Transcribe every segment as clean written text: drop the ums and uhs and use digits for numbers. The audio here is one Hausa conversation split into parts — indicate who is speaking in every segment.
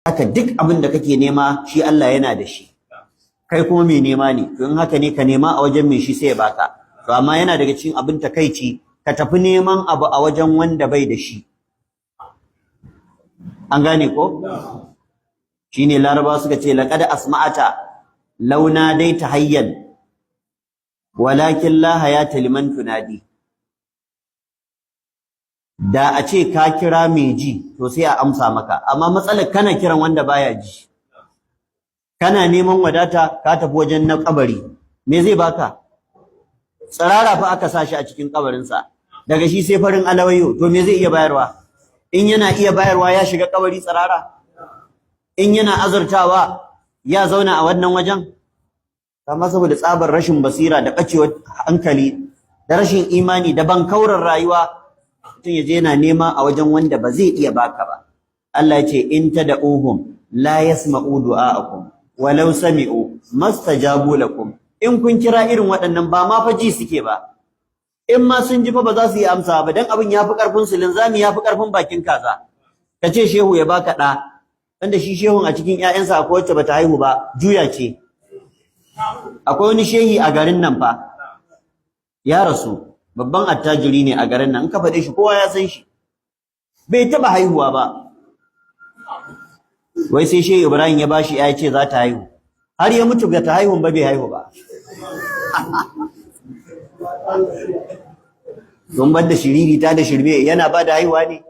Speaker 1: haka duk abin da kake nema shi Allah yana da shi, kai kuma mai nema ne, to in haka ne ka nema a wajen mai shi sai ya baka. To amma yana daga cikin abin takaici ka tafi neman abu a wajen wanda bai da shi. An gane ko? Shine Larabawa suka ce laqad asma'ata law nadaita hayyan walakin la hayata liman tunadi. Da a ce ka kira mai ji to sai a amsa maka, amma matsalar kana kiran wanda baya ji. Kana neman wadata ka tafi wajen na kabari, me zai baka? Tsirara fa aka sashi a cikin kabarinsa, daga shi sai farin alawayo, to me zai iya bayarwa? In yana iya bayarwa ya shiga kabari tsirara? In yana azurtawa ya zauna a wannan wajen? Amma saboda tsabar rashin basira da ɓacewar hankali da rashin imani da bankaurar rayuwa, mutum ya je yana nema a wajen wanda ba zai iya baka ba. Allah ya ce in tad'uhum la yasma'u du'a'akum walau sami'u mastajabu lakum. In kun kira irin waɗannan ba ma fa ji suke ba, in ma sun ji fa ba za su yi amsa ba, dan abin yafi karfin su, linzami yafi karfin bakin kaza. Ka ce shehu ya baka ɗa, wanda shi shehun a cikin ƴaƴansa akwai wacce bata haihu ba, juya ce. Akwai wani shehi a garin nan fa ya rasu, babban attajiri ne a garin nan, in ka faɗe shi kowa ya san shi, bai taɓa haihuwa ba. Wai sai shehu Ibrahim ya bashi ya ce za ta haihu, har ya mutu ga ta haihun ba, bai haihu ba. Don bar da shiriri ta da shirme yana ba da haihuwa ne?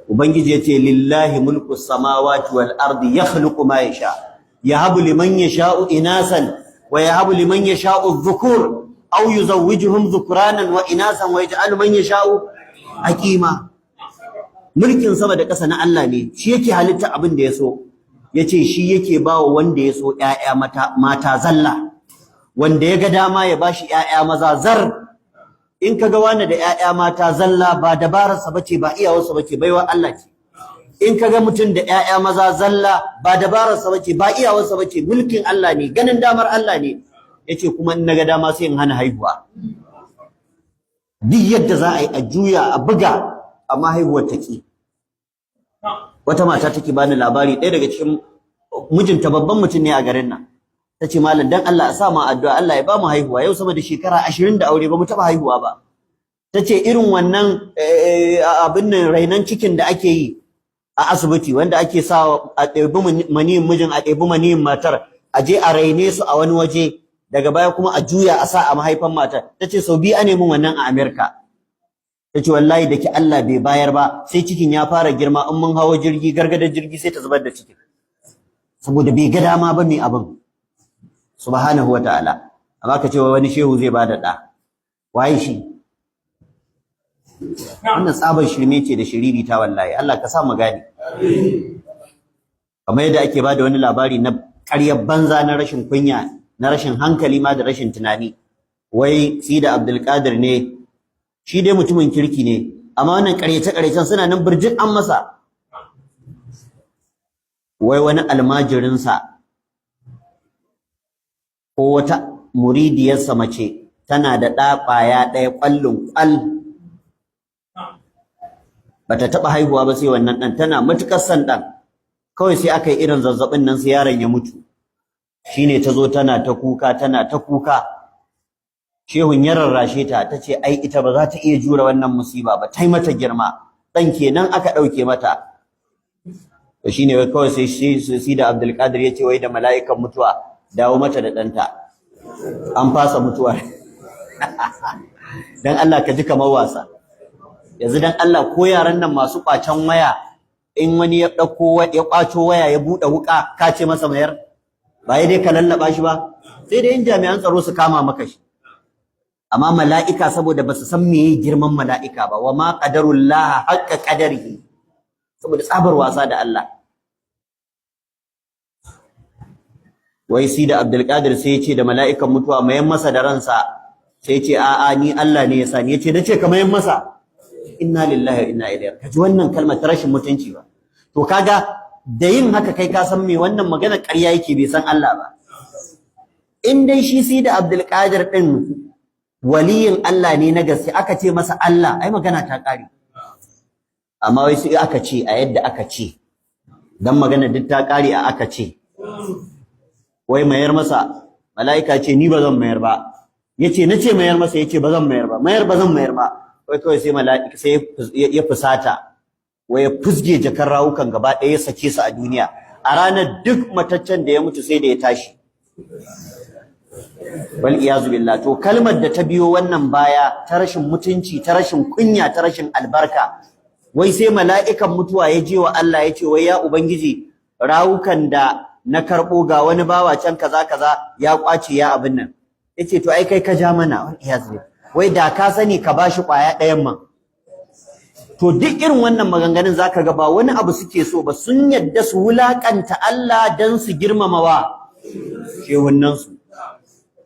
Speaker 1: Ubangiji ya ce lillahi mulku samawati wal ardi yakhluqu ma yasha yahabu liman yasha'u inasan wa yahabu liman yasha'u dhukur aw yuzawwijuhum dhukranan wa inasan wa yaj'alu man yasha'u aqima. Mulkin sama da ƙasa na Allah ne, shi yake halitta abin da ya so. Yace shi yake bawa wanda ya so ƴaƴa mata zalla, wanda ya ga dama ya bashi ƴaƴa maza zar. In kaga wani da ƴaƴa mata zalla ba dabararsa bace, ba iyawarsa bace, baiwa Allah ce. In kaga mutum da ƴaƴa maza zalla ba dabararsa bace, ba iyawarsa bace, mulkin Allah ne, ganin damar Allah ne. Yace kuma in naga dama sai in hana haihuwa. Duk yadda za a yi a juya a buga, amma haihuwar take. Wata mata take bani labari, ɗaya daga cikin mijinta babban mutum ne a garin nan. Tace malam dan Allah a sa mu addu'a Allah ya ba mu haihuwa, yau sama da shekara 20 da aure ba mu taba haihuwa ba. Tace irin wannan abin nan rainan cikin da ake yi a asibiti, wanda ake sa a ɗebi maniyin mijin a ɗebi maniyin matar, a je a raine su a wani waje, daga baya kuma a juya a sa a mahaifan matar. Tace sau biyu ane mun wannan a Amerika. Tace wallahi da ki Allah bai bayar ba, sai cikin ya fara girma, in mun hawo jirgi, gargadar jirgi sai ta zubar da cikin, saboda bai ga dama ba mai abin subhanahu wa ta'ala. Amma ka ce wani shehu zai bada ɗa, waye shi? Wannan tsabar shirme ce da shiriri ta wallahi. Allah ka sa mu gane. Kamar yadda ake bada wani labari na ƙaryar banza, na rashin kunya, na rashin hankali ma da rashin tunani. Wai Sida Abdulkadir ne, shi dai mutumin kirki ne, amma wannan ƙaryace-ƙaryacen suna nan birjin an masa. Wai wani almajirinsa ko wata muridiyarsa mace tana da ɗa ƙwaya ɗaya ƙwallon ƙwal, bata taɓa haihuwa ba sai wannan ɗan, tana matuƙar son ɗan. Kawai sai aka yi irin zazzaɓin nan sai yaron ya mutu. Shine ta zo tana ta kuka, tana ta kuka. Shehun ya rarrashe ta, ta ce ai ita ba za ta iya jure wannan musiba ba, ta yi mata girma, ɗan kenan aka ɗauke mata. To shine wai kawai sai Sida Abdulkadir ya ce wai da mala'ikan mutuwa dawo mata da ɗanta, an fasa mutuwa. Dan Allah ka ji kamar wasa. Yanzu dan Allah ko yaran nan masu ƙwacen waya, in wani ya ɗauko ya ƙwaco waya ya buɗe wuƙa, ka ce masa mayar? Ba ya dai ka lallaɓa shi ba? Sai dai in jami'an tsaro su kama maka shi. Amma mala'ika saboda ba su san meye girman mala'ika ba, wa ma qadarullah haqqa qadarihi, saboda tsabar wasa da Allah. Wai Sida Abdulkadir sai ya ce da mala'ikan mutuwa mayan masa da ransa, sai ya ce a'a ni Allah ne ya sani. Ya ce nace ka mayan masa. Inna lillahi wa inna ilaihi raji'un. Kaji wannan kalmar ta rashin mutunci ba. To kaga da yin haka kai ka san me wannan magana ƙarya yake, bai san Allah ba. In dai shi Sida Abdulkadir din waliyin Allah ne na gaske, aka ce masa Allah, ai magana ta ƙare. Amma wai sai aka ce a yadda aka ce dan magana duk ta kare a aka ce wai mayar masa, mala'ika ce ni ba zan mayar ba, yace nace mayar masa, yace ba zan mayar ba, ba zan mayar ba. Wai kawai sai mala'ika sai ya fusata, wai ya fusge jakar rawukan gaba ɗaya ya sake su a duniya. A ranar duk mataccen da ya mutu sai da ya tashi. Wal iyazu billah. To kalmar da ta biyo wannan baya ta rashin mutunci, ta rashin kunya, ta rashin albarka, wai sai mala'ikan mutuwa ya je wa Allah ya ce wai ya ubangiji, rawukan da na karɓo ga wani bawa can kaza kaza ya kwace ya abin nan. Yace to ai kai ka ja mana. Wal iyazu billah. Wai da ka sani ka bashi kwaya ɗayan man. To duk irin wannan maganganun zaka ga ba wani abu suke so ba, sun yadda su wulakanta Allah dan su girmamawa shehunan su.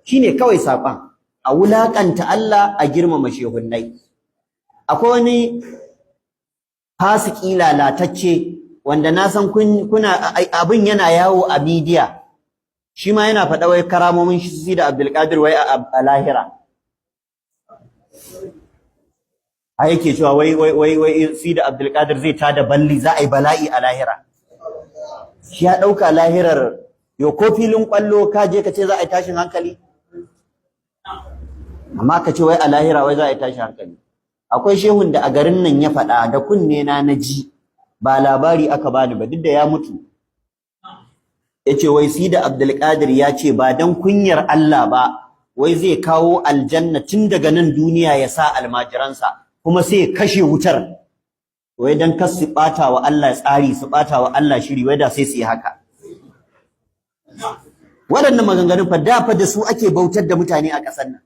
Speaker 1: Shine kawai saban, a wulakanta Allah a girmama shehunnai. Akwai wani fasiki lalatacce wanda na san kuna abin yana yawo a media, shi ma yana faɗa wai karamomin shi da Abdul Qadir wai a lahira. A yake cewa wai Sidi Abdul Qadir zai tada balli, za a yi bala'i a lahira. Shi ya dauka lahirar yo ko filin kwallo ka je ka ce za a yi tashin hankali, amma ka ce wai a lahira wai za a yi tashin hankali. Akwai shehun da a garin nan ya faɗa da kunne na naji, ba labari aka bani ba, duk da ya mutu. Yace wai Sidi Abdul Qadir ya ce ba dan kunyar Allah ba, wai zai kawo aljanna tun daga nan duniya ya sa almajiransa, kuma sai ya kashe wutar, wai dan kar su bata wa Allah tsari, su bata wa Allah shiri, wai da sai su yi haka. Waɗannan maganganun fa da su ake bautar da mutane a ƙasar nan.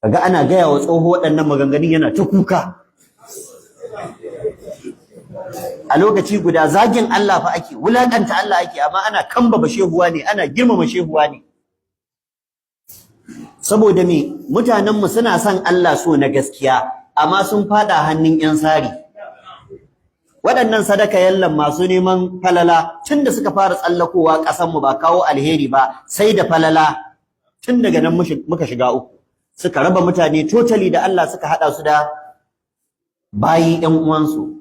Speaker 1: Kaga ana gaya wa tsoho waɗannan maganganun yana ta kuka. A lokaci guda zagin Allah fa ake, wulakanta Allah ake, amma ana kambaba shehuwa ne, ana girmama shehuwa ne. Saboda me? Mutanenmu suna son Allah so na gaskiya, amma sun fada hannun 'yan sari. Waɗannan sadaka yallan masu neman falala tun da suka fara tsallakowa ƙasanmu ba kawo alheri ba, sai da falala, tun daga nan muka shiga uku. Suka raba mutane totally da Allah, suka haɗa su da bayi 'yan uwansu.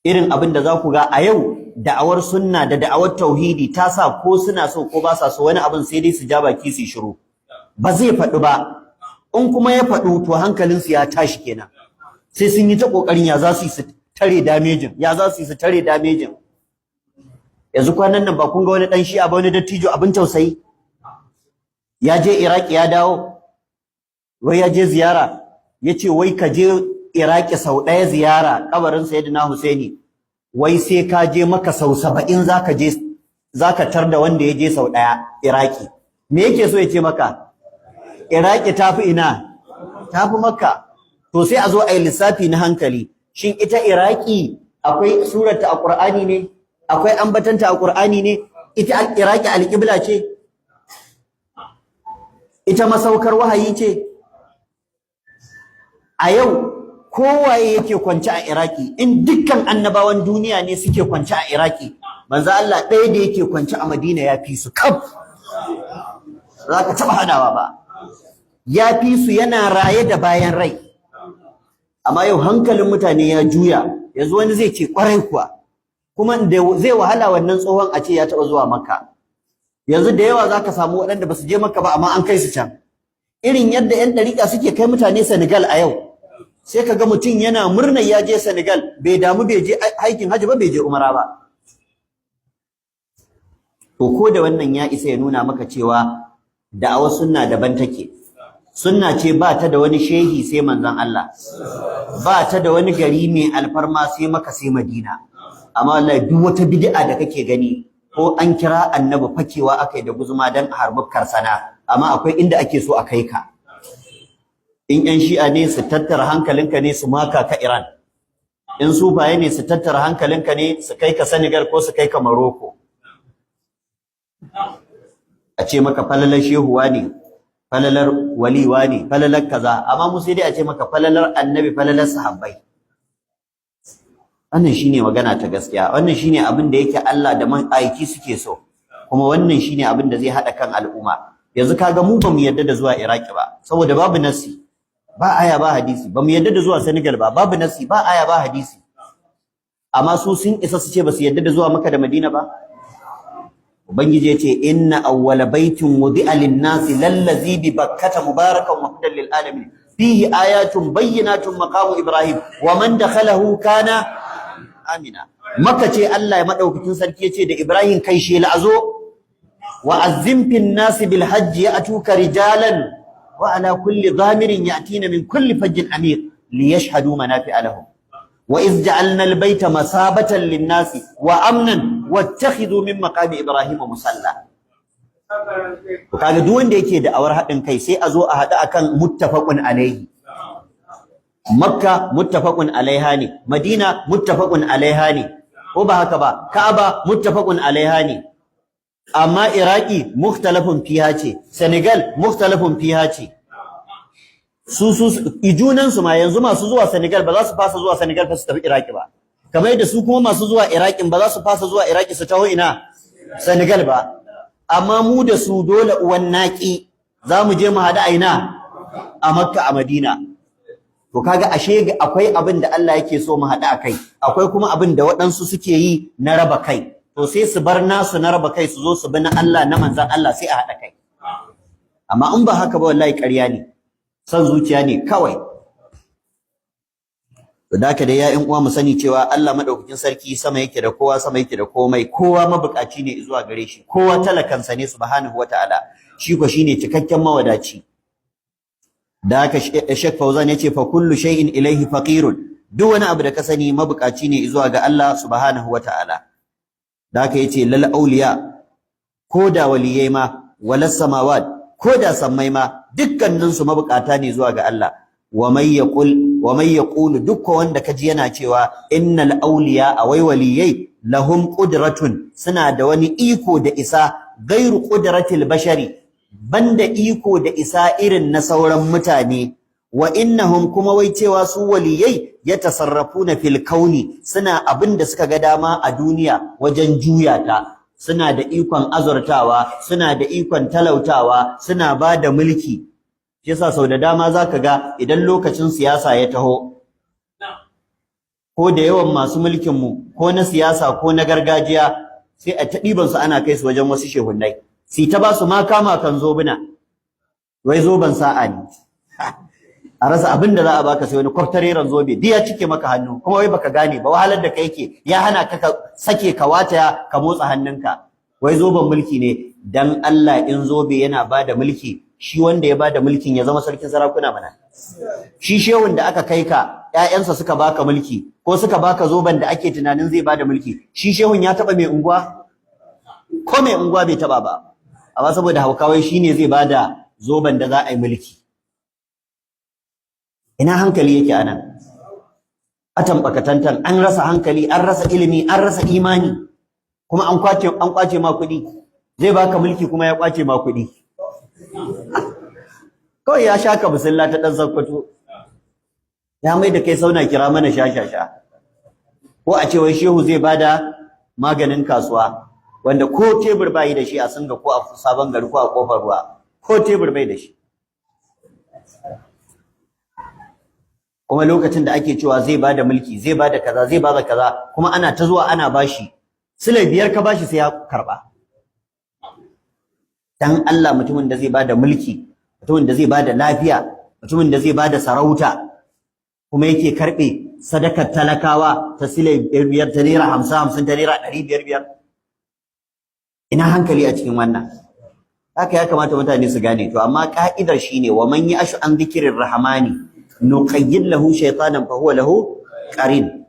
Speaker 1: Irin abin da za ku ga a yau, da'awar sunna da da'awar tauhidi ta sa ko suna so ko ba sa so wani abin sai dai su ja baki su shiru, ba zai faɗi ba. In kuma ya faɗu to hankalinsu ya tashi kenan, sai sun yi ta ƙoƙarin ya za su yi su tare damejin, yanzu kwanan nan ba kun ga wani ɗan shi'a ba, wani dattijo abin tausayi, ya je Iraki ya dawo, wai ya je ziyara, ya ce wai ka je Iraki sau ɗaya ziyara kabarin Sayyidina Husaini, wai sai ka je Makka sau 70 zaka tar da wanda ya je sau ɗaya Iraki. Me yake so ya ce maka? Iraki tafi ina? Tafi Makka. To sai a zo a yi lissafi na hankali. Shin ita Iraki akwai surata a Qur'ani ne? Akwai ambatanta a Qur'ani ne? Ita Iraki alƙibla ce? Ita masaukar wahayi ce? A yau kowaye yake kwance a Iraki, in dukkan annabawan duniya ne suke kwance a Iraki, manzo Allah ɗaya da yake kwance a Madina ya fi su kaf. Za ka taɓa hadawa ba. Ya fi su, yana raye da bayan rai. Amma yau hankalin mutane ya juya, yanzu wani zai ce ƙwarai kuwa, kuma zai wahala wannan tsohon a ce ya taɓa zuwa Makka. Yanzu da yawa za ka samu waɗanda ba su je Makka ba amma an kai su can. Irin yadda 'yan ɗariƙa suke kai mutane Senegal a yau, sai ka ga mutum yana murnar ya je Senegal, bai damu bai je aikin hajji ba, bai je umara ba. To ko da wannan ya isa ya nuna maka cewa da'awar sunna daban take. Sunna ce ba ta da wani shehi sai manzon Allah, ba ta da wani gari mai alfarma sai Makka sai Madina. Amma wallahi duk wata bid'a da kake gani, ko an kira annabi fakewa akai da guzuma dan a harbi karsana, amma akwai inda ake so a kai ka. In 'yan shi'a ne su tattara hankalinka ne su maka ka Iran, in sufaye ne su tattara hankalinka ne su kai ka Senegal ko su kai ka Morocco. A ce maka falalar shehuwa ne, falalar waliwa ne, falalar kaza, amma mu sai dai a ce maka falalar annabi, falalar sahabbai. Wannan shine magana ta gaskiya, wannan shine abin da yake Allah da aiki suke so, kuma wannan shine abin da zai haɗa kan al'umma. Yanzu kaga mu ba mu yarda da zuwa Iraki ba, saboda babu nasi. ba aya ba hadisi. Ba mu yadda da zuwa Senegal ba, babu nasi, ba aya ba hadisi. Amma su sun isa su ce ba su yadda da zuwa Makka da Madina ba. Ubangiji yace inna awwala baitin wudi'a lin-nasi lallazi bi Bakkata mubarakan wa hudan lil alamin fihi ayatun bayyinatun maqamu Ibrahim wa man dakhalahu kana amina. Makka ce Allah ya madaukakin sarki yace da Ibrahim kai shi la'azo wa azzim fin nasi bil hajji ya'tuka rijalan wa ala kulli dhamirin ya'tina min kulli fajjin amir liyashhadu manafi'a lahum وإذ جعلنا البيت مثابة للناس وأمنا واتخذوا من مقام إبراهيم مصلى. kaga duk wanda yake da awar hadin kai sai a zo a hada akan muttafaqun alaihi. Makka muttafaqun alaiha ne, Madina muttafaqun alaiha ne, ko ba haka ba? Ka'aba muttafaqun alaiha ne. Amma Iraki mukhtalafun fiha ce, Senegal mukhtalafun fiha ce. Ijunan su ma yanzu masu zuwa Senegal ba za su fasa zuwa Senegal fa su tafi Iraki ba, kamar yadda su kuma masu zuwa Iraki ba za su fasa zuwa Iraki su taho ina Senegal ba. Amma mu da su dole uwan naki za mu je mu hada aina a Makka a Madina. To kaga ashe akwai abin da Allah yake so mu hada akai, akwai kuma abin da waɗansu suke yi na raba kai. To sai su bar nasu na raba kai su zo su bi na Allah na manzon Allah sai a hada kai. Amma in ba haka ba wallahi ƙarya ne, san zuciya ne kawai. To da haka dai ya ƴan uwa mu sani cewa Allah madaukakin sarki sama yake da kowa, sama yake da komai, kowa mabukaci ne zuwa gare shi, kowa talakansa ne subhanahu wataala, shi ko shine cikakken mawadaci. Da haka Sheikh Fauzan yace fa kullu shay'in ilayhi faqirun, duk wani abu da ka sani mabukaci ne zuwa ga Allah subhanahu wataala. Da haka yace lal auliya, ko da waliyai ma, walas samawat, ko da sammai ma, dukkanin su mabukata ne zuwa ga Allah. wa may yaqulu dukkan wanda kaji yana cewa innal awliya awai waliyai lahum qudratun, suna da wani iko da isa gairu qudratil bashari, banda iko da isa irin na sauran mutane. Wa innahum kuma wai cewa su waliyai yatasarrafuna fil kauni, suna abinda suka ga dama a duniya wajen juya ta, suna da ikon azurtawa, suna da ikon talautawa, suna bada mulki. Shi yasa sau da dama zaka ga idan lokacin siyasa ya taho, ko da yawan masu mulkin mu ko na siyasa ko na gargajiya, sai a ta ɗiban su ana kai su wajen wasu shehunnai, sai ta ba su ma kama kan zobuna, wai zoben sa'a ne. A rasa abin da za a baka sai wani kwartareren zobe duk ya cike maka hannu, kuma wai baka gane ba, wahalar da kai yake ya hana ka sake ka wata ka motsa hannunka, wai zoben mulki ne. Dan Allah, in zobe yana bada mulki, shi wanda ya bada mulkin ya zama sarkin sarakuna mana. Shi shehun da aka kai ka ƴaƴansa suka baka mulki ko suka baka zoben da ake tunanin zai bada mulki, shi shehun ya taba mai unguwa? Ko mai unguwa bai taba ba. Amma saboda haukawai shine zai bada zoben da za a yi mulki. Ina hankali yake anan? Atan bakatantan, an rasa hankali, an rasa ilimi, an rasa imani, kuma an kwace ma kuɗi. Zai baka mulki kuma ya kwace ma kuɗi. Kawai ya shaka bisilla ta ɗan Sokoto, ya mai da kai sauna kira mana sha. Ko a ce wai shehu zai bada maganin kasuwa, wanda ko tebur bai da shi a Singa ko a Sabon Gari ko a Kofar Ruwa, ko tebur bai da shi. Kuma lokacin da ake cewa zai bada mulki, zai bada kaza, zai bada kaza, kuma ana ta zuwa ana bashi, silai 5 ka bashi sai ya karba. Dan Allah, mutumin da zai bada mulki, mutumin da zai bada lafiya, mutumin da zai bada sarauta, kuma yake karbe sadakar talakawa ta silai 5 ta naira 50 ta naira 500. Ina hankali a cikin wannan? Haka ya kamata mutane su gane. To amma ka'idar shine wa man ya'shu an dhikrir rahmani nuqayyid lahu shaytanan fa huwa lahu qarin.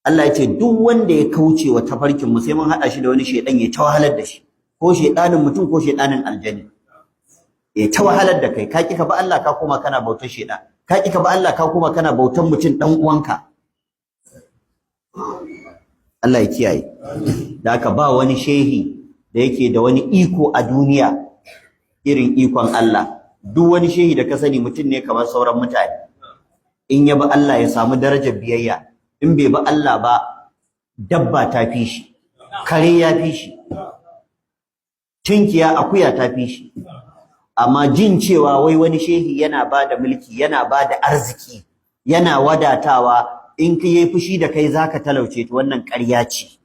Speaker 1: Allah ya ce duk wanda ya kauce wa tafarkin mu sai mun hada shi da wani shedan ya tawahalar da shi, ko shedanin mutum ko shedanin aljani. Ya tawahalar da kai, ka ki ka ba Allah ka koma kana bautar shedan, ka ki ka ba Allah ka koma kana bautar mutum dan uwanka. Allah ya kiyaye. Da haka ba wani shehi da yake da wani iko a duniya irin ikon Allah. Duk wani shehi da ka sani mutum ne kamar sauran mutane. In ya bi Allah ya samu darajar biyayya, in bai bi Allah ba dabba ta fi shi, kare ya fi shi, tunkiya akuya ta fi shi. amma jin cewa wai wani shehi yana bada mulki yana bada arziki yana wadatawa in ka yi fushi da kai zaka talauce to wannan ƙarya ce